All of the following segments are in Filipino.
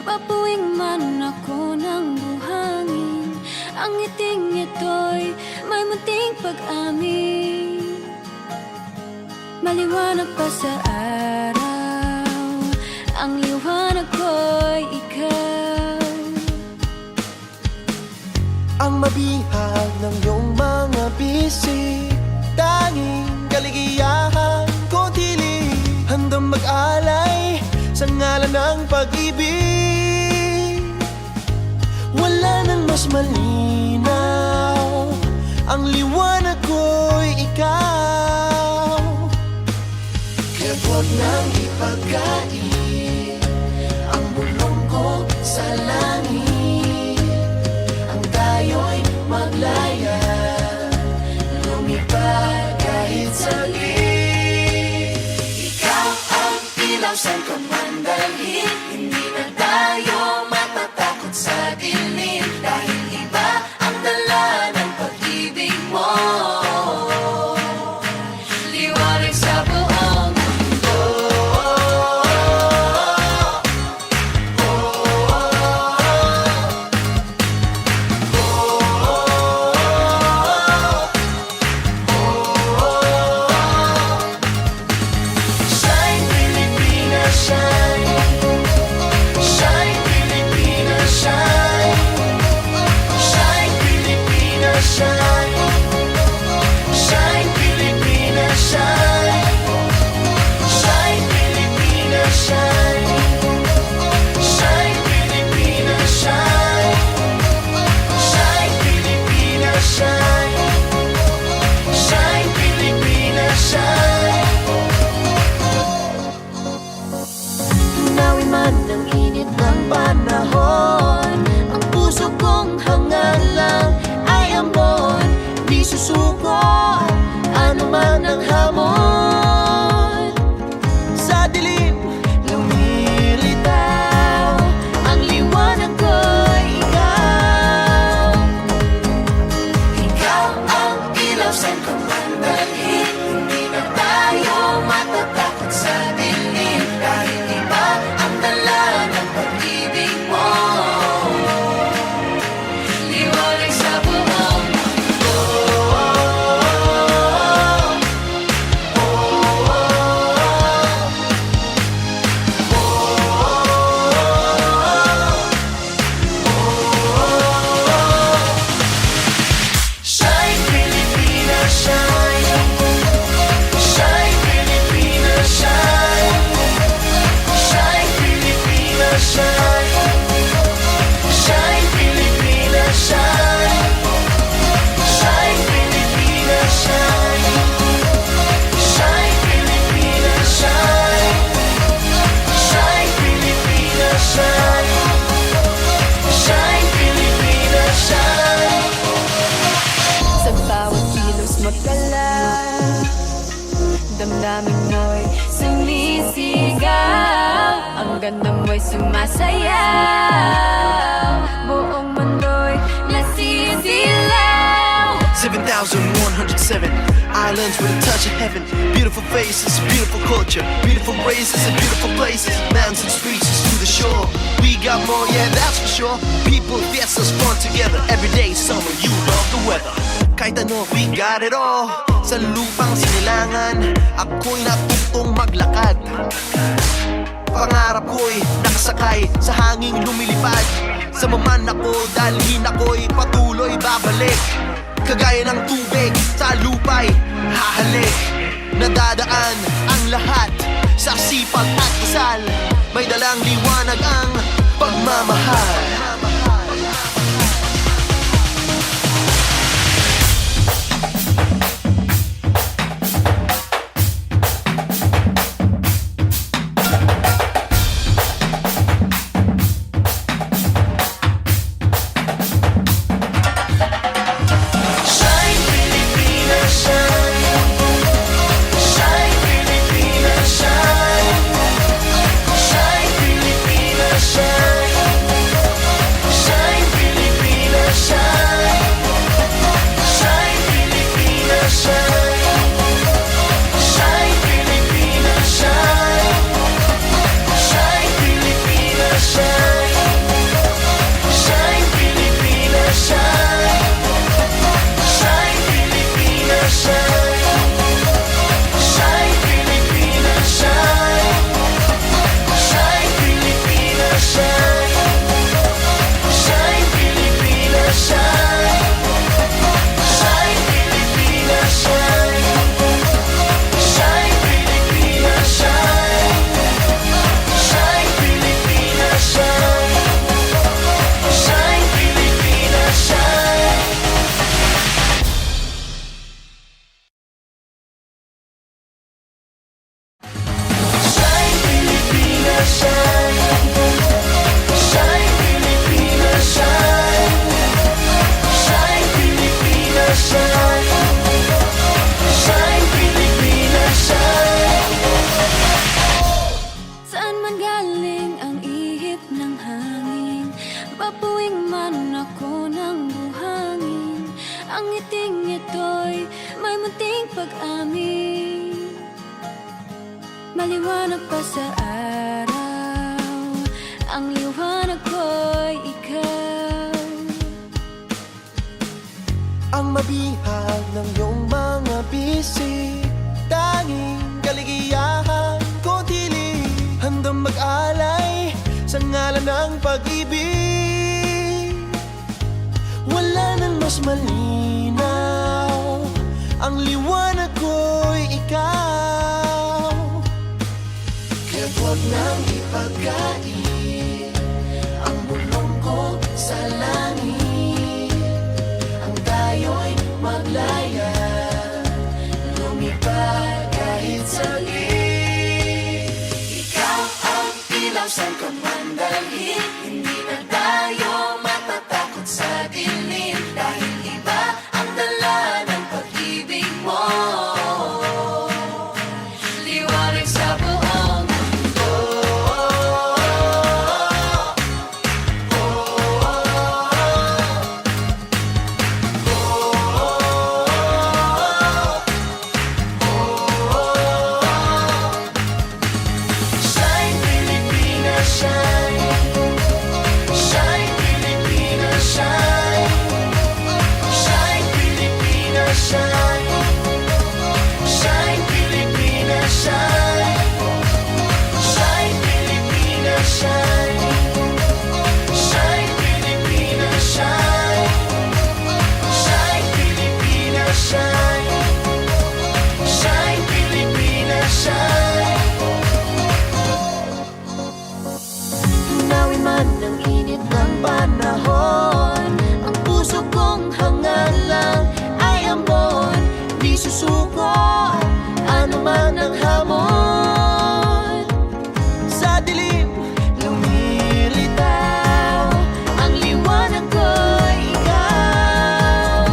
Papuwing man ako ng buhangin, ang ngiting ito'y may munting pag-amin. Maliwanag pa sa araw, ang liwanag ko'y ikaw. Ang mabihag ng iyong mga bisig, tanging kaligayahan ko tili, handang mag-alay sa ngalan ng pag-ibig. Wala nang mas malinaw, ang liwanag ko'y ikaw. Kaya't huwag nang ipagkait ang bulong ko sa langit. Ang tayo'y maglaya, lumipad kahit saglit. Ikaw ang ilaw saan ka man dalhin, hindi na tayo matatakot sa dilim, dahil iba ang dala ng pag-ibig mo. Liwanag sa buong mundo. Shine Pilipinas, shine. Shine Pilipinas, shine. Shine Pilipinas, shine. Shine Pilipinas, shine. Shine Pilipinas, shine. Shine Pilipinas, shine. Shine Pilipinas, shine. Shine Pilipinas, shine. Tunawin man ang init ng panahon, ang puso kong hangal lang ay ambon. Di susuko, ano man ang hamon. Sa dilim, lumilitaw, ang liwanag ko'y ikaw. Ikaw ang ilaw saan ka man dalhin, hindi na tayo matatakot sa dilim, dahil iba ang dala ng pag-ibig mo. Liwanag sa buong mundo. Shine Pilipinas, shine. Shine Pilipinas, shine. Shine Pilipinas, shine. Shine Pilipinas, shine. Shine Pilipinas, shine. Shine Pilipinas, shine. Shine Pilipinas, shine. Shine Pilipinas, shine. Sa bawat kilos magdala, damdamin mo'y sumisigaw, ang ganda mo'y sumasayaw, buong mundo'y nasisilaw. 7,107 islands with a touch of heaven. Beautiful faces, beautiful culture, beautiful races and beautiful places. Mountains, beaches to the shore. We got more, yeah, that's for sure. People, fiestas, fun together. Every day, summer, you love the weather. Kahit ano, we got it all. Sa lupang sinilangan, ako'y natutong maglakad. Pangarap ko'y nakasakay sa hanging lumilipad. Sa maman ako, dalhin ako'y patuloy babalik. Kagaya ng tubig sa lupa'y hahalik. Nadadaan ang lahat sa sipag at kasal. May dalang liwanag ang pagmamahal. Shine Pilipinas, shine. Shine Pilipinas, shine. Shine Pilipinas, shine. Maling ang ihip ng hangin, babuing man ako ng buhangin. Ang ngiting ito'y may munting pag-amin. Maliwanag pa sa araw, ang liwanag ko'y ikaw. Ang mabihag ng iyong mga bisig, tanging kaligayahan ko tili, handang mag-alay sa ngalan ng pag-ibig. Wala nang mas malinaw, ang liwanag ko'y ikaw. Kaya't huwag nang ipagkait ang bulong ko sa langit. Ang tayo'y maglaya, lumipad kahit saglit. Ikaw ang ilaw saan ka man dalhin, hindi na tayo matatakot sa dilim. Dahil iba ang dala ng pag-ibig mo, liwanag sa buong mundo. Shine Pilipinas, shine. Shine Pilipinas, shine. Shine Pilipinas, shine. Shine Pilipinas, shine. Shine Pilipinas, shine. Shine Pilipinas, shine. Shine Pilipinas, shine. Shine Pilipinas, shine. Tunawin man ang init ng panahon, ang puso kong hangal lang ay amon. Di susuko, ano man ang hamon. Sa dilim, lumilitaw, ang liwanag ko'y ikaw.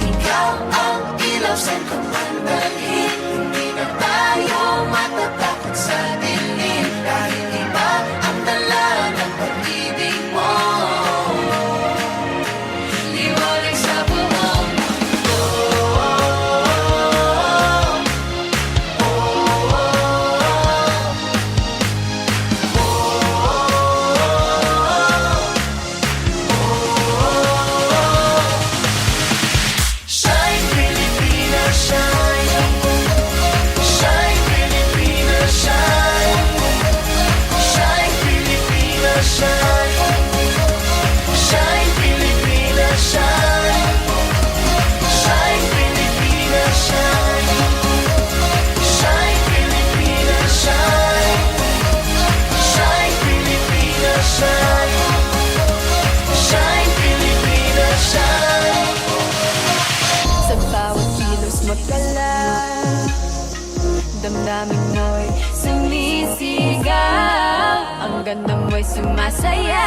Ikaw ang ilaw saan ka man dalhin, hindi na tayo matatakot sa dilim. Dahil iba ang dala ng pag-ibig mo, liwanag sa buong mundo. Shine Pilipinas, shine. Shine Pilipinas, shine. Shine Pilipinas, shine. Shine Pilipinas, shine. Shine Pilipinas, shine. Shine Pilipinas, shine. Shine Pilipinas, shine. Shine Pilipinas, shine. Sa bawat kilos magdala, damdamin mo'y sumisigaw, ang ganda mo'y sumasayaw,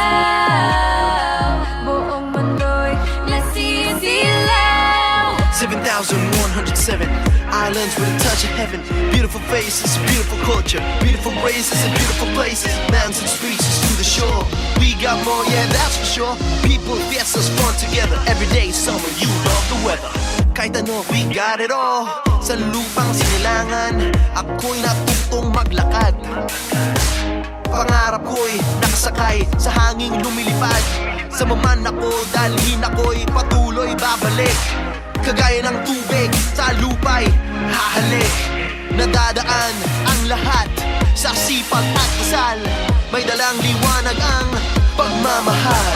buong mundo'y nasisilaw. 7,107 islands with a touch of heaven. Beautiful faces, beautiful culture, beautiful races and beautiful places. Mountains and streets to the shore. We got more, yeah, that's for sure. People, fiestas, fun together. Every day, summer, you love the weather. Kahit ano, we got it all. Sa lupang sinilangan, ako'y natutong maglakad. Pangarap ko'y nakasakay sa hanging lumilipad. Sa maman ako, dalhin ako'y patuloy babalik. Kagaya ng tubig sa lupa'y hahalik. Nadadaan ang lahat sa sipag at kasal. May dalang liwanag ang pagmamahal.